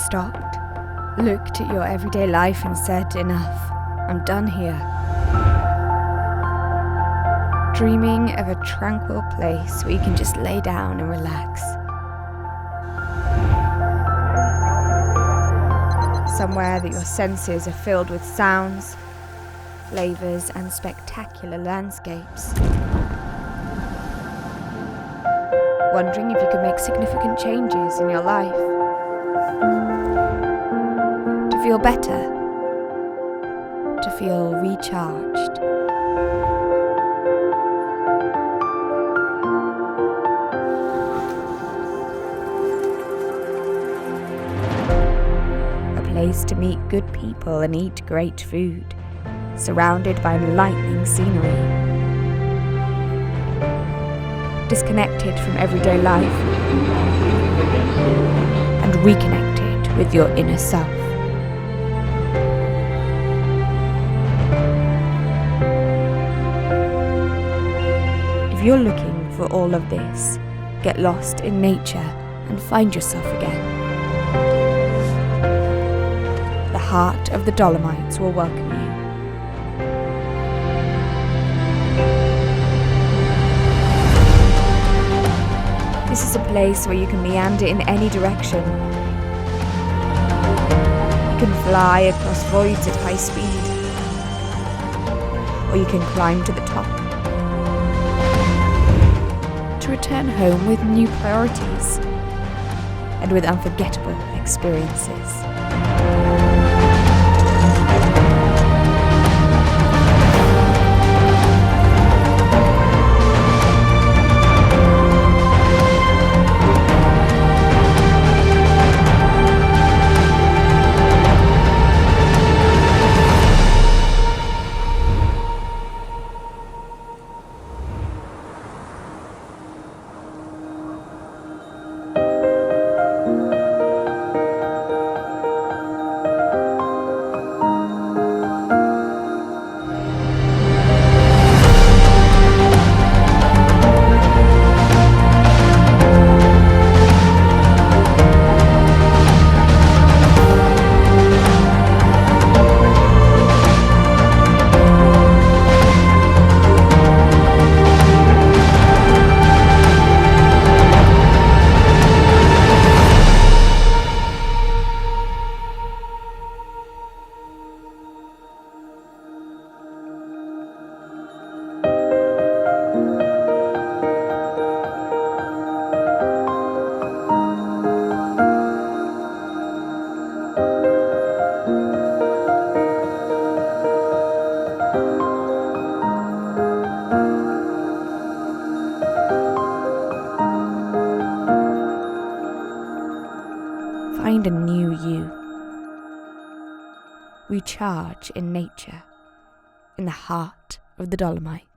stopped, looked at your everyday life and said, enough, I'm done here? Dreaming of a tranquil place where you can just lay down and relax. Somewhere that your senses are filled with sounds, flavours and spectacular landscapes. Wondering if you could make significant changes in your life. To feel better. To feel recharged. A place to meet good people and eat great food, surrounded by enlightening scenery. Disconnected from everyday life and reconnected with your inner self. If you're looking for all of this, get lost in nature and find yourself again. The heart of the Dolomites will welcome you. This is a place where you can meander in any direction. You can fly across voids at high speed, or you can climb to the top. To return home with new priorities and with unforgettable experiences. Find a new you. Recharge in nature, in the heart of the Dolomites.